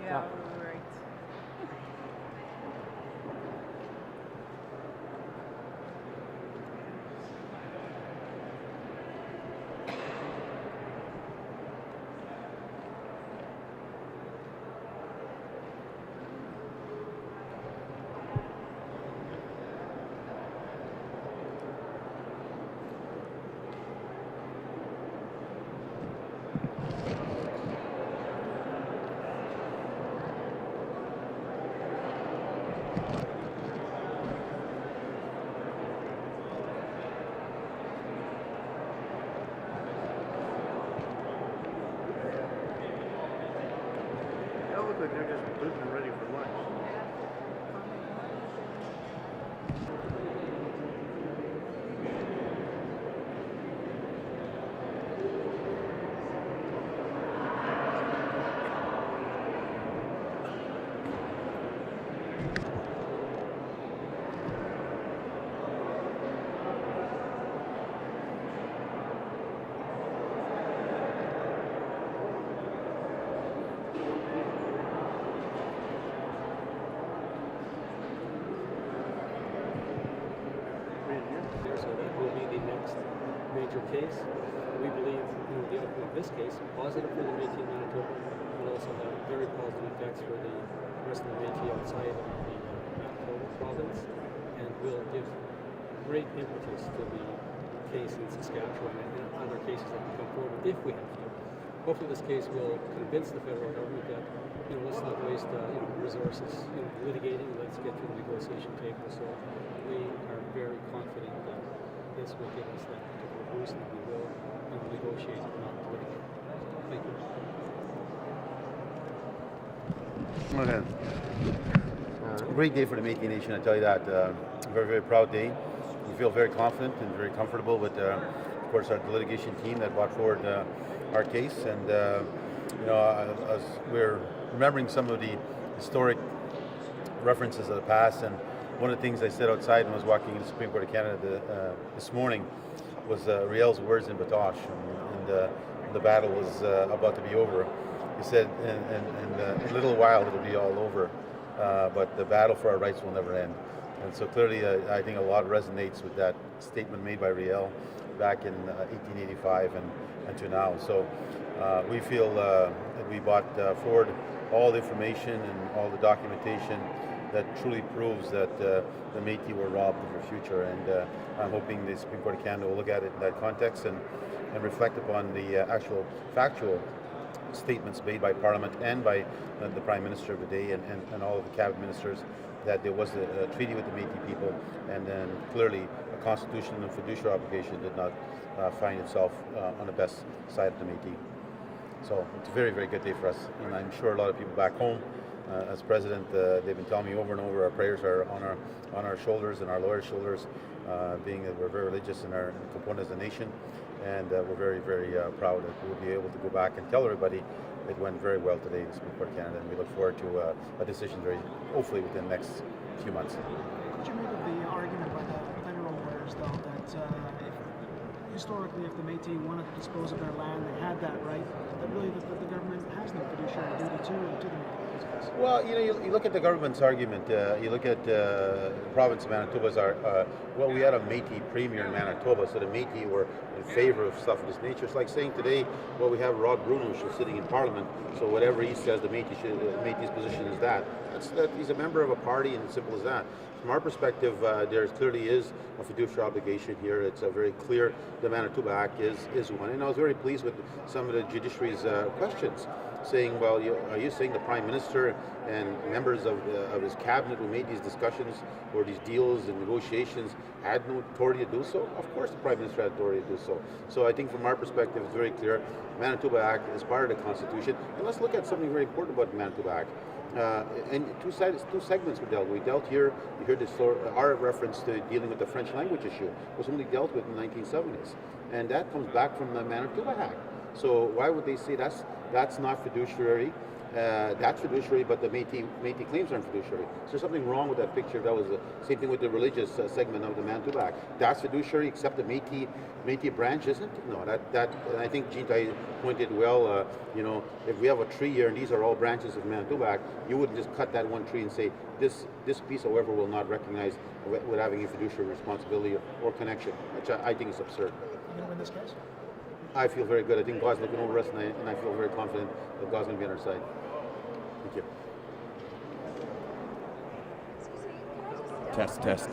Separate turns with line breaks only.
Yeah, right.
They look like they're just booting and ready for lunch.
So that will be the next major case. We believe the outcome of this case, positive for the Métis in Manitoba, will also have very positive effects for the rest of the Métis outside of the Manitoba province, and will give great impetus to the case in Saskatchewan and other cases that can come forward if we have to. Hopefully this case will convince the federal government that let's not waste resources litigating. Let's get to the negotiation table. So we are very confident that this will give us that particular boost, and we will negotiate, not litigate. Thank you.
Okay. Great day for the Métis Nation, I tell you that. Very, very proud day. We feel very confident and very comfortable with, of course, the litigation team that brought forward our case. And, as we're remembering some of the historic references of the past, and one of the things I said outside when I was walking in the Supreme Court of Canada this morning was Riel's words in Batoche, and the battle was about to be over. He said, in a little while it'll be all over, but the battle for our rights will never end. And so clearly I think a lot resonates with that statement made by Riel back in 1885 and to now. So we feel that we brought forward all the information and all the documentation that truly proves that the Métis were robbed of their future, and I'm hoping the Supreme Court of Canada will look at it in that context and reflect upon the actual factual statements made by Parliament and by the Prime Minister of the day and all of the cabinet ministers that there was a treaty with the Métis people, and then clearly a constitutional and fiduciary obligation did not find itself on the best side of the Métis. So it's a very, very good day for us, and I'm sure a lot of people back home, as president, they've been telling me over and over, our prayers are on our shoulders and our lawyers' shoulders, being that we're very religious in our component as a nation, and we're very, very proud that we'll be able to go back and tell everybody it went very well today in the Supreme Court of Canada, and we look forward to a decision hopefully within the next few months.
Could you make the argument by the federal lawyers, though, that historically, if the Métis wanted to dispose of their land, they had that right, that really the government has no fiduciary duty to the Métis?
Well, you look at the government's argument. You look at the province of Manitoba's. We had a Métis premier in Manitoba, so the Métis were in favor of stuff of this nature. It's like saying today, we have Rod Bruno sitting in Parliament, so whatever he says, the Métis position is that. He's a member of a party, and it's simple as that. From our perspective, there clearly is a fiduciary obligation here. It's very clear the Manitoba Act is one. And I was very pleased with some of the judiciary's questions, saying, well, are you saying the Prime Minister and members of his cabinet who made these discussions or these deals and negotiations had no authority to do so? Of course the Prime Minister had authority to do so. So I think from our perspective, it's very clear. Manitoba Act is part of the Constitution. And let's look at something very important about the Manitoba Act. And two segments were dealt with. We dealt here, you heard this, our reference to dealing with the French language issue was only dealt with in the 1970s. And that comes back from the Manitoba Act. So why would they say that's not fiduciary that's fiduciary, but the Métis claims aren't fiduciary. Is there something wrong with that picture? That was the same thing with the religious segment of the Manitobac. That's fiduciary, except the Métis branch isn't. No, that and I think Jean-Tai pointed well. If we have a tree here and these are all branches of Manitobac, you wouldn't just cut that one tree and say this piece, however, will not recognize with having a fiduciary responsibility or connection, which I think is absurd.
You going to win this case?
I feel very good. I think God's looking over us, and I feel very confident that God's going to be on our side. Thank you.
Test.